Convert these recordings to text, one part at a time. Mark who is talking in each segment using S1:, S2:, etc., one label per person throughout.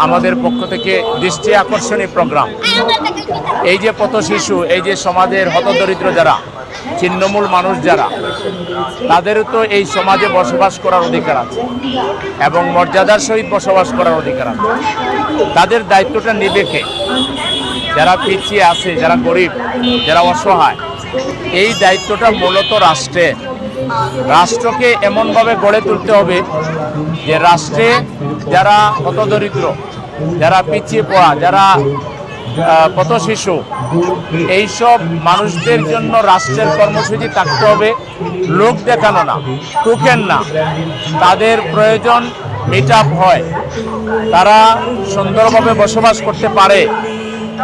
S1: আমাদের পক্ষ থেকে দৃষ্টি আকর্ষণীয় প্রোগ্রাম। এই যে পথ শিশু, এই যে সমাজের হতদরিদ্র যারা, ছিন্নমূল মানুষ যারা, তাদেরও তো এই সমাজে বসবাস করার অধিকার আছে এবং মর্যাদার সহিত বসবাস করার অধিকার আছে। তাদের দায়িত্বটা নিবে কে? যারা পিছিয়ে আছে, যারা গরিব, যারা অসহায়, এই দায়িত্বটা মূলত রাষ্ট্রের। রাষ্ট্রকে এমনভাবে গড়ে তুলতে হবে যে রাষ্ট্রে যারা হতদরিদ্র, যারা পিছিয়ে পড়া, যারা পথ শিশু, এইসব মানুষদের জন্য রাষ্ট্রের কর্মসূচি থাকতে হবে। লোক দেখানো না, টোকেন না, তাদের প্রয়োজন মিট আপ হয়, তারা সুন্দরভাবে বসবাস করতে পারে,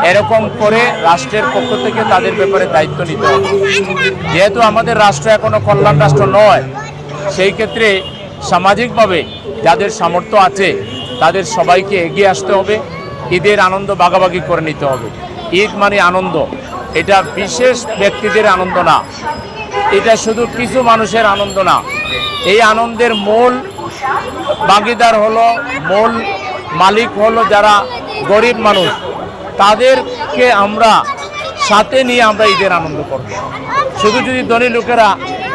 S1: এরকম করে রাষ্ট্রের পক্ষ থেকে তাদের ব্যাপারে দায়িত্ব নিতে হবে। যেহেতু আমাদের রাষ্ট্র এখনো কল্যাণ রাষ্ট্র নয়, সেই ক্ষেত্রে সামাজিকভাবে যাদের সামর্থ্য আছে তাদের সবাইকে এগিয়ে আসতে হবে। ঈদের আনন্দ ভাগাভাগি করে নিতে হবে। ঈদ মানে আনন্দ, এটা বিশেষ ব্যক্তিদের আনন্দ না, এটা শুধু কিছু মানুষের আনন্দ না। এই আনন্দের মূল ভাগিদার হলো, মূল মালিক হলো যারা গরিব মানুষ। তাদেরকে আমরা সাথে নিয়ে আমরা ঈদের আনন্দ করব। শুধু যদি ধনী লোকেরা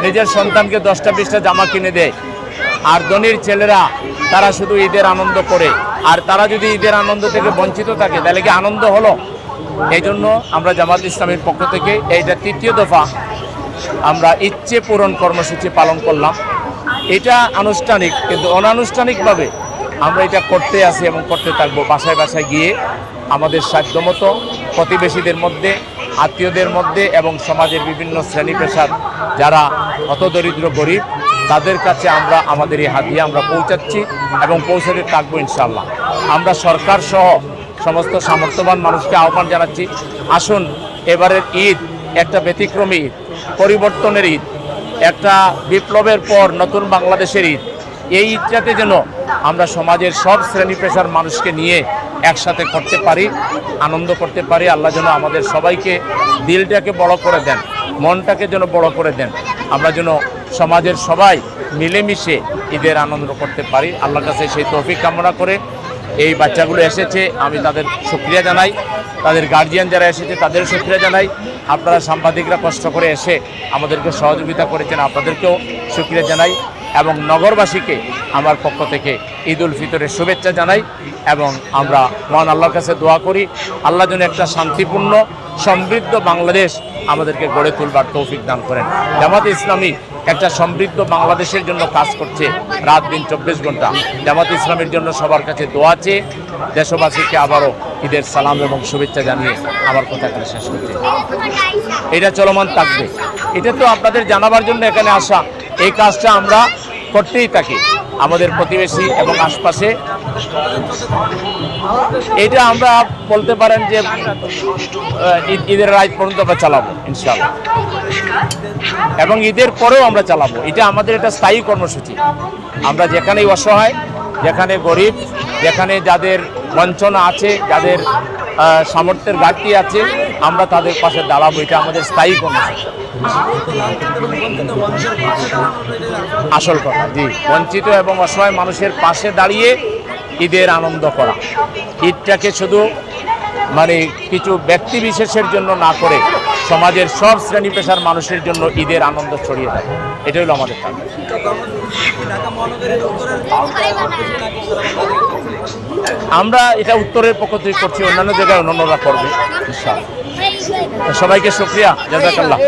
S1: নিজের সন্তানকে 10টা-20টা জামা কিনে দেয় আর ধনীর ছেলেরা তারা শুধু ঈদের আনন্দ করে, আর তারা যদি ঈদের আনন্দ থেকে বঞ্চিত থাকে, তাহলে কি আনন্দ হলো? এই জন্য আমরা জামাত ইসলামের পক্ষ থেকে এইটা 3য় দফা আমরা ইচ্ছে পূরণ কর্মসূচি পালন করলাম। এটা আনুষ্ঠানিক, কিন্তু অনানুষ্ঠানিকভাবে আমরা এটা করতে আসি এবং করতে থাকবো। বাসায় বাসায় গিয়ে আমাদের সাধ্যমতো প্রতিবেশীদের মধ্যে, আত্মীয়দের মধ্যে এবং সমাজের বিভিন্ন শ্রেণী পেশার যারা হতদরিদ্র গরিব, তাদের কাছে আমরা আমাদের এই হাদিয়া আমরা পৌঁছাচ্ছি এবং পৌঁছাতে থাকবো ইনশাআল্লাহ। আমরা সরকার সহ সমস্ত সামর্থ্যবান মানুষকে আহ্বান জানাচ্ছি, আসুন এবারের ঈদ একটা ব্যতিক্রমী ঈদ, পরিবর্তনের ঈদ, একটা বিপ্লবের পর নতুন বাংলাদেশের ঈদ। এই ঈদটাতে যেন আমরা সমাজের সব শ্রেণী পেশার মানুষকে নিয়ে একসাথে করতে পারি, আনন্দ করতে পারি। আল্লাহ যেন আমাদের সবাইকে দিলটাকে বড় করে দেন, মনটাকে যেন বড় করে দেন, আমরা যেন সমাজের সবাই মিলেমিশে ঈদের আনন্দ করতে পারি। আল্লাহর কাছে সেই তৌফিক কামনা করে এই বাচ্চাগুলো এসেছে, আমি তাদের শুকরিয়া জানাই। তাদের গার্জিয়ান যারা এসেছে তাদেরও শুকরিয়া জানাই। আপনারা সাংবাদিকরা কষ্ট করে এসে আমাদেরকে সহযোগিতা করেছেন, আপনাদেরকেও শুকরিয়া জানাই। এবং নগরবাসীকে আমার পক্ষ থেকে ঈদ উল ফিতরের শুভেচ্ছা জানাই এবং আমরা মহান আল্লাহর কাছে দোয়া করি আল্লাহ যেন একটা শান্তিপূর্ণ সমৃদ্ধ বাংলাদেশ আমাদেরকে গড়ে তুলবার তৌফিক দান করেন। জামাত ইসলামী একটা সমৃদ্ধ বাংলাদেশের জন্য কাজ করছে রাত দিন 24 ঘন্টা। জামাত ইসলামের জন্য সবার কাছে দোয়া চেয়ে দেশবাসীকে আবারও ঈদের সালাম এবং শুভেচ্ছা জানিয়ে আমার কথা এখানে শেষ করছি। এটা চলমান থাকবে, এটা তো আপনাদের জানাবার জন্য এখানে আসা। এই কাজটা আমরা করতেই থাকি আমাদের প্রতিবেশী এবং আশপাশে। এটা আমরা বলতে পারেন যে ঈদের রাত পর্যন্ত আমরা চালাবো ইনশাআল্লাহ, এবং ঈদের পরেও আমরা চালাবো। এটা আমাদের একটা স্থায়ী কর্মসূচি। আমরা যেখানেই অসহায়, যেখানে গরিব, যেখানে যাদের বঞ্চনা আছে, যাদের সামর্থ্যের ঘাটতি আছে, আমরা তাদের পাশে দাঁড়াবো। এটা আমাদের স্থায়ী কর্মসূচি। আসল কথা, জি, বঞ্চিত এবং অসহায় মানুষের পাশে দাঁড়িয়ে ঈদের আনন্দ করা। ঈদটাকে শুধু মানে কিছু ব্যক্তি বিশেষের জন্য না করে সমাজের সব শ্রেণী পেশার মানুষের জন্য ঈদের আনন্দ ছড়িয়ে দেয়, এটা হলো আমাদের কাজ। আমরা এটা উত্তরের পক্ষ থেকে করছি, অন্যান্য জায়গায় অন্যান্যরা করবে ইনশাআল্লাহ। সবাইকে শুকরিয়া, জাযাকাল্লাহ।